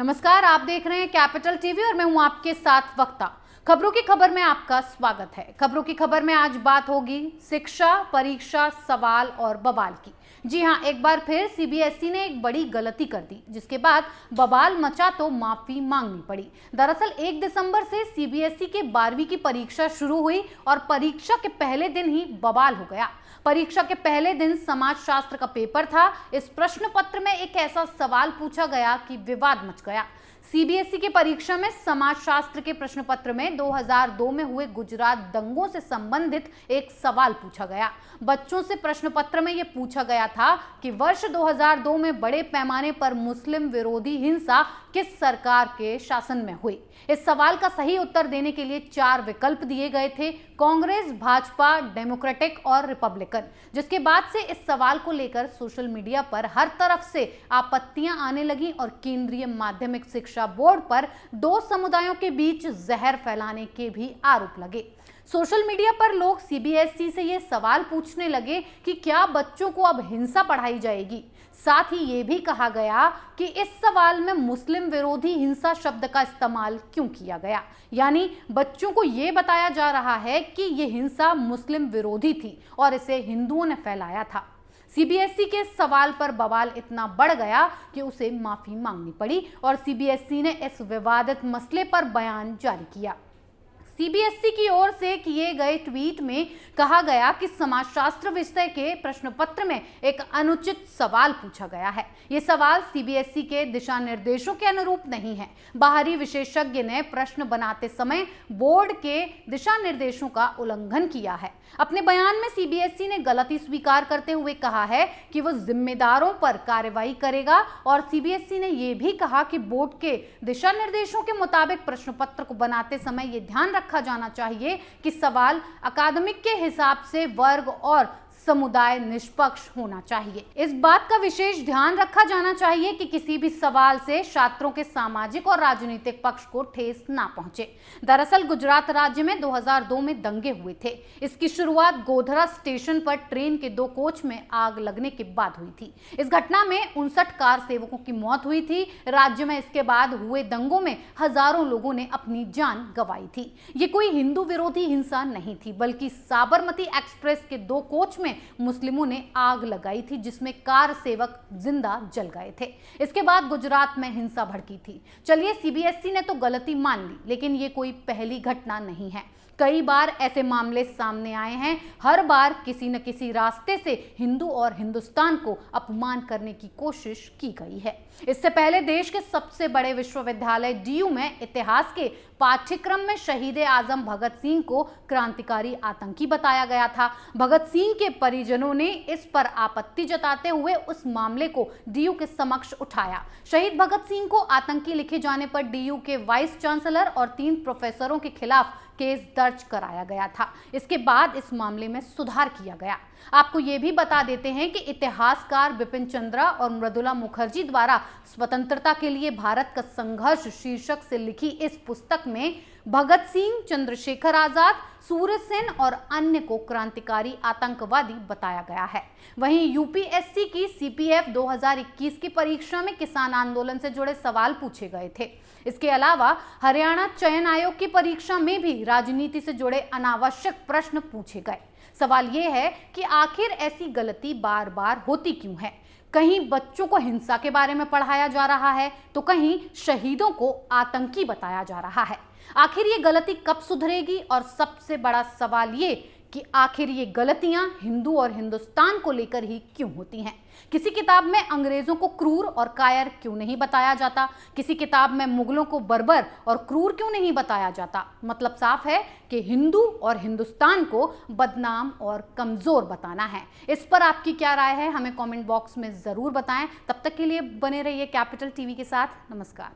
नमस्कार, आप देख रहे हैं कैपिटल टीवी और मैं हूं आपके साथ वक्ता। खबरों की खबर में आपका स्वागत है। खबरों की खबर में आज बात होगी शिक्षा, परीक्षा, सवाल और बवाल की। जी हां, एक बार फिर सीबीएसई ने एक बड़ी गलती कर दी, जिसके बाद बवाल मचा तो माफी मांगनी पड़ी। दरअसल 1 दिसंबर से सीबीएसई के 12वीं की परीक्षा शुरू हुई और परीक्षा के पहले दिन ही बवाल हो गया। परीक्षा के पहले दिन समाजशास्त्र का पेपर था। इस प्रश्न पत्र में एक ऐसा सवाल पूछा गया कि विवाद मच गया। सीबीएसई की परीक्षा में समाजशास्त्र के प्रश्न पत्र में 2002 में हुए गुजरात दंगों से संबंधित एक सवाल पूछा गया। बच्चों से प्रश्न पत्र में यह पूछा गया था कि वर्ष 2002 में बड़े पैमाने पर मुस्लिम विरोधी हिंसा किस सरकार के शासन में हुई। इस सवाल का सही उत्तर देने के लिए 4 विकल्प दिए गए थे: कांग्रेस, भाजपा, डेमोक्रेटिक और रिपब्लिकन। जिसके बाद से इस सवाल को लेकर सोशल मीडिया पर हर तरफ से आपत्तियां आने लगी और केंद्रीय माध्यमिक शिक्षा बोर्ड पर 2 समुदायों के बीच जहर फैलाने के भी आरोप लगे। सोशल मीडिया पर लोग सीबीएसई से ये सवाल पूछने लगे कि क्या बच्चों को अब हिंसा पढ़ाई जाएगी। साथ ही ये भी कहा गया कि इस सवाल में मुस्लिम विरोधी हिंसा शब्द का इस्तेमाल क्यों किया गया, यानी बच्चों को ये बताया जा रहा है कि ये हिंसा मुस्लिम विरोधी थी और इसे हिंदुओं ने फैलाया था। सीबीएसई के सवाल पर बवाल इतना बढ़ गया कि उसे माफी मांगनी पड़ी और सीबीएसई ने इस विवादित मसले पर बयान जारी किया। सीबीएसई की ओर से किए गए ट्वीट में कहा गया कि समाजशास्त्र विषय के प्रश्न पत्र में एक अनुचित सवाल पूछा गया है। ये सवाल सीबीएसई के दिशा निर्देशों के अनुरूप नहीं है। बाहरी विशेषज्ञ ने प्रश्न बनाते समय बोर्ड के दिशा निर्देशों का उल्लंघन किया है। अपने बयान में सीबीएसई ने गलती स्वीकार करते हुए कहा है कि वो जिम्मेदारों पर कार्रवाई करेगा और सीबीएसई ने यह भी कहा कि बोर्ड के दिशा निर्देशों के मुताबिक प्रश्न पत्र को बनाते समय ये ध्यान रखा जाना चाहिए कि सवाल अकादमिक के हिसाब से वर्ग और समुदाय निष्पक्ष होना चाहिए। इस बात का विशेष ध्यान रखा जाना चाहिए कि किसी भी सवाल से छात्रों के सामाजिक और राजनीतिक पक्ष को ठेस ना पहुंचे। दरअसल गुजरात राज्य में 2002 में दंगे हुए थे। इसकी शुरुआत गोधरा स्टेशन पर ट्रेन के 2 कोच में आग लगने के बाद हुई थी। इस घटना में 59 कार सेवकों की मौत हुई थी। राज्य में इसके बाद हुए दंगों में हजारों लोगों ने अपनी जान गंवाई थी। ये कोई हिंदू विरोधी हिंसा नहीं थी, बल्कि साबरमती एक्सप्रेस के 2 कोच में मुस्लिमों ने आग लगाई थी, जिसमें कार सेवक जिंदा जल गए थे। इसके बाद गुजरात में हिंसा भड़की थी। चलिए, सीबीएसई ने तो गलती मान ली, लेकिन ये कोई पहली घटना नहीं है। कई बार ऐसे मामले सामने आए हैं। हर बार किसी न किसी रास्ते से हिंदू और हिंदुस्तान को अपमान करने की कोशिश की गई है। इससे पहले देश के सबसे बड़े विश्वविद्यालय डीयू में इतिहास के पाठ्यक्रम में शहीद आजम भगत सिंह को क्रांतिकारी आतंकी बताया गया था। भगत सिंह के परिजनों ने इस पर आपत्ति जताते हुए उस मामले को डीयू के समक्ष उठाया। शहीद भगत सिंह को आतंकी लिखे जाने पर डीयू के वाइस चांसलर और 3 प्रोफेसरों के खिलाफ केस दर्ज कराया गया था। इसके बाद इस मामले में सुधार किया गया। आपको ये भी बता देते हैं कि इतिहासकार बिपिन चंद्रा और मृदुला मुखर्जी द्वारा स्वतंत्रता के लिए भारत का संघर्ष शीर्षक से लिखी इस पुस्तक में भगत सिंह, चंद्रशेखर आजाद, सूर्य सेन और अन्य को क्रांतिकारी आतंकवादी बताया गया है। वहीं यूपीएससी की सीपीएफ 2021 की परीक्षा में किसान आंदोलन से जुड़े सवाल पूछे गए थे। इसके अलावा हरियाणा चयन आयोग की परीक्षा में भी राजनीति से जुड़े अनावश्यक प्रश्न पूछे गए। सवाल यह है कि आखिर ऐसी गलती बार बार होती क्यों है। कहीं बच्चों को हिंसा के बारे में पढ़ाया जा रहा है, तो कहीं शहीदों को आतंकी बताया जा रहा है। आखिर ये गलती कब सुधरेगी? और सबसे बड़ा सवाल ये कि आखिर ये गलतियां हिंदू और हिंदुस्तान को लेकर ही क्यों होती हैं। किसी किताब में अंग्रेजों को क्रूर और कायर क्यों नहीं बताया जाता? किसी किताब में मुगलों को बर्बर और क्रूर क्यों नहीं बताया जाता? मतलब साफ है कि हिंदू और हिंदुस्तान को बदनाम और कमजोर बताना है। इस पर आपकी क्या राय है, हमें कमेंट बॉक्स में जरूर बताएं। तब तक के लिए बने रहिए कैपिटल टीवी के साथ। नमस्कार।